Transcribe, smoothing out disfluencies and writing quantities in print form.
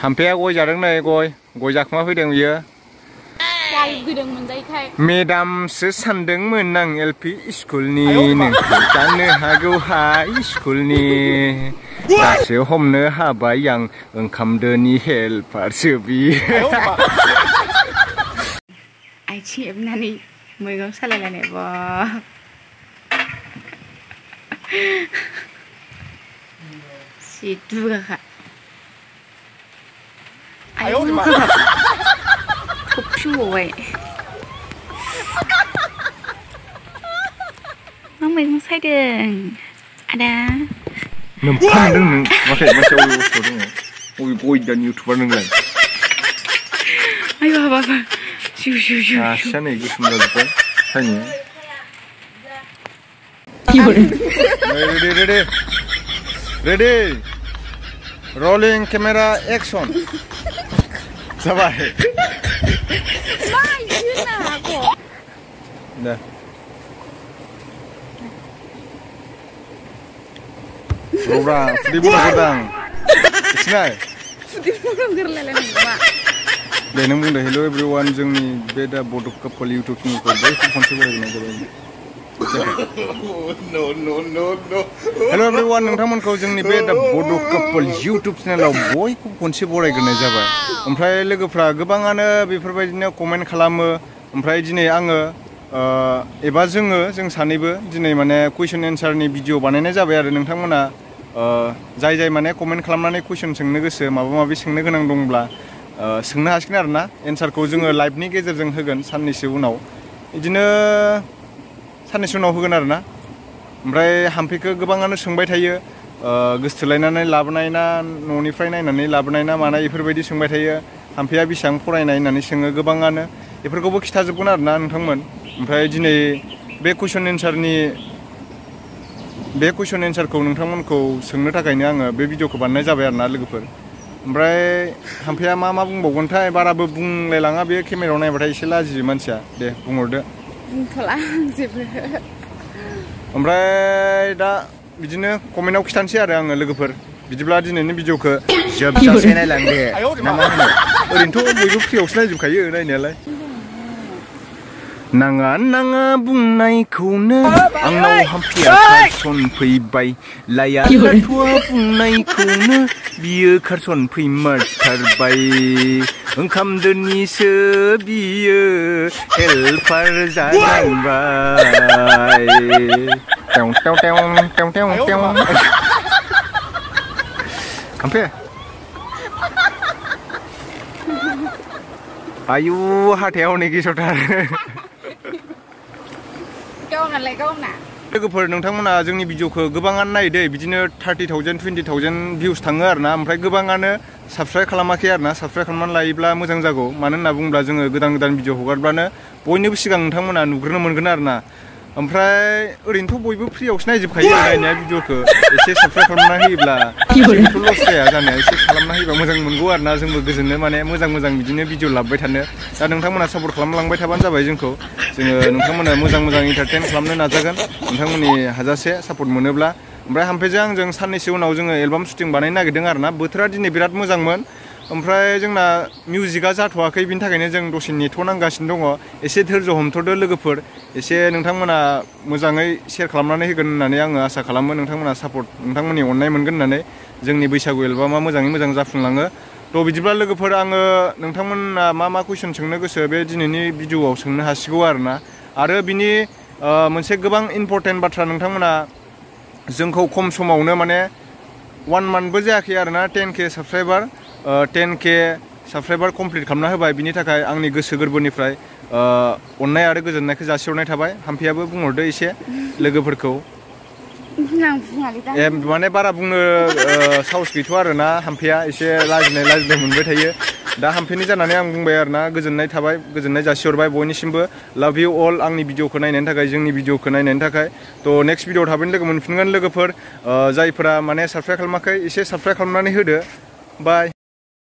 हाम्फेया गय जादों नै गय जाखुमा फैदों बियो मेदामसो सानदोंमोन आं एलपि स्कुलनि नोंखौ जानो हागौ हाइ स्कुलनि दासो हमनो हाबाय आं ओंखाम दोनि हेल्पारसो बियो आथिं हेबनानै मैगं सालायलायनाय बा si दुगाखा आयौ थफिवबाय मा मैगं सायदों आदा नोमफांदों नों माथो मानसिया अबे बुस्थुआव दङ अबे गयदान इउटुबार नोंलाय आयौ हाबाबा सिउ सिउ सिउ आसिया नै गोसोम जाजोब्बाय सायनो रेडि रलिं केमेरा एक्सन जाबाय दे रौरा फुदै बुंहरदां सिनाय दे नों बुंदो हेल' एभ्रिवान जोंनि बे दा बड' कापल इउटुब चेनेलखौ बयखौबो खनसे बरायनाय जाबाय हेल' एभ्रिवान नोंथांमोनखौ जोंनि बे दा बड' कापल इउटुब चेनेलाव बयखौबो खनसे बरायग्रोनाय जाबाय ओमफ्राय लोगोफ्रा गोबाङानो बेफोरबायदिनो कमेन्ट खालामो ओमफ्राय दिनै आङो एबा जों सानैबो दिनै माने कुइसन एन्सारनि भिडिअ बानायनाय जाबाय आरो नोंथांमोना जाय माने कमेन्ट खालामनानै कुइसन सोंनो गोसो माबा माबि सोंनो गोनां दंब्ला सोंनो हासिगोन आरो ना एन्सारखौ जोङो लाइभनि गेजेरजों होगोन साननैसो उनाव बिदिनो साननैसो उनाव होगोन आरो ना ओमफ्राय हाम्फेखौ गोबाङानो सोंबाय थायो गोसोथोलायनानै लाबोनाय ना न'निफ्राय नायनानै लाबोनाय ना मानाय बेफोरबायदि सोंबाय थायो हाम्फेया बेसेबां फरायनाय होननानै सोङो गोबाङानो बेफोरखौबो खिथाजोबगोन आरो ना नोंथांमोन ओमफ्राय दिनै बे कुइसन एन्सारखौ नोंथांमोनखौ सोंनो थाखायनो आङो बे भिडिअखौ बानायनाय जाबाय आरो ना लोगोफोर ओमफ्राय हाम्फेया मा बुंबावगोनथाय बाराबो बुंलायलाङा बे केमेरायाव नायबाथाय एसे लाजियो मानसिया दे बुंहरदो बुंथ'ला जेबो ओमफ्राय दा बिदिनो कमेन्टआव खिथानोसै आरो आङो लोगोफोर बिदिब्ला दिनैनि भिडिअखौ जोबजासे नायलांदो ना मा होनो ओरैनोथ' बयबो फ्रियावसो नायजोबखायो नायनायालाय नाङा बुंनायखौनो आंनाव हाम्फेया खारसन फैबाय लाया लाथ'वा बुंनायखौनो बियो खारसन फैमारथारबाय ओंखाम दोनिसो बियो हेल्पार जानांबाय हाम्फे आयु हाथाया हनै गेसावथार लोगोफोर नोंथांमोना जोंनि भिडिअखौ गोबाङानो नायो दै बिदिनो 30,000 20,000 भिउस थाङो आरो ना ओमफ्राय गोबाङानो साबस्क्राइब खालामाखै आरो ना साबस्क्राइब खालामनानै लायोब्ला मोजां जागौ मानो होनना बुङोब्ला जोङो गोदान भिडिअ हगारब्लानो बयनिबो सिगां नोंथांमोना नुग्रोनो मोनगोन आरो ना ओमफ्राय ओरैनोथ' बयबो फ्रियावसो नायजोबखायो नायनाया भिडिअखौ एसे साबस्क्राइब खालामना होयोब्ला जेबोथ' लस जाया जानाया एसे खालामना होयोबा मोजां मोनगौ आरो ना जोंबो गोजोननो माने मोजां बिदिनो भिडिअ लाबोबाय थानो दा नोंथांमोना सापर्ट खालामलांबाय थाबानो जाबाय जोंखौ जोङो नोंथांमोना मोजां इन्टारटेन खालामनो नाजागोन नोंथांमोननि हाजासे सापर्ट मोनोब्ला ओमफ्राय हाम्फेजों आंजों साननैसो उनाव जोङो एलबाम शुटिं बानायनो नागिरदों आरो ना बोथोरा दिनै बिराद मोजांमोन ओमफ्राय जोंना मिउजिकआ जाथ'वाखै बिनि थाखायनो जों दसे नेथ'नांगासिनो दङ एसे धैर्य हमथ'दो लोगोफोर एसे नोंथांमोना मोजाङै शेयार खालामनानै होगोन होननानै आङो आसा खालामो नोंथांमोना सापर्ट नोंथांमोननि अननाय मोनगोन होननानै जोंनि बैसागु एलबामा मोजाङै मोजां जाफुंलाङो थ' बिदिब्ला लोगोफोर आङो नोंथांमोना मा कुइसन सोंनो गोसो बे दिनैनि भिडिअआव सोंनो हासिगौ आरो ना आरो बिनि मोनसे गोबां इम्परटेन्ट बाथ्रा नोंथांमोना जोंखौ खम समावनो माने 1 मान्थबो जायाखै आरो ना 10K subscriber 10K subscriber complete खालामना होबाय बिनि थाखाय आंनि गोसो गोरबोनिफ्राय अननाय आरो गोजोननायखौ जासिहरनाय थाबाय हाम्फेयाबो बुंहरदो एसे लोगोफोरखौ माने बारा बुंनो साहस गैथ'आ आरो ना हाम्फेया एसे लाजिनाय मोनबाय थायो दा हाम्फेनि जानानै आं बुंबाय आरो ना गोजोननाय जासिहरबाय बयनिसिमबो लाभ इउ अल आंनि भिडिअखौ नायनायनि थाखाय जोंनि भिडिअखौ नायनायनि थाखाय थ' नेक्स्ट भिडिअआव थाबैनो लोगो मोनफिनगोन लोगोफोर जायफोरा माने साबस्क्राइब खालामाखै एसे साबस्क्राइब खालामनानै होदो बाय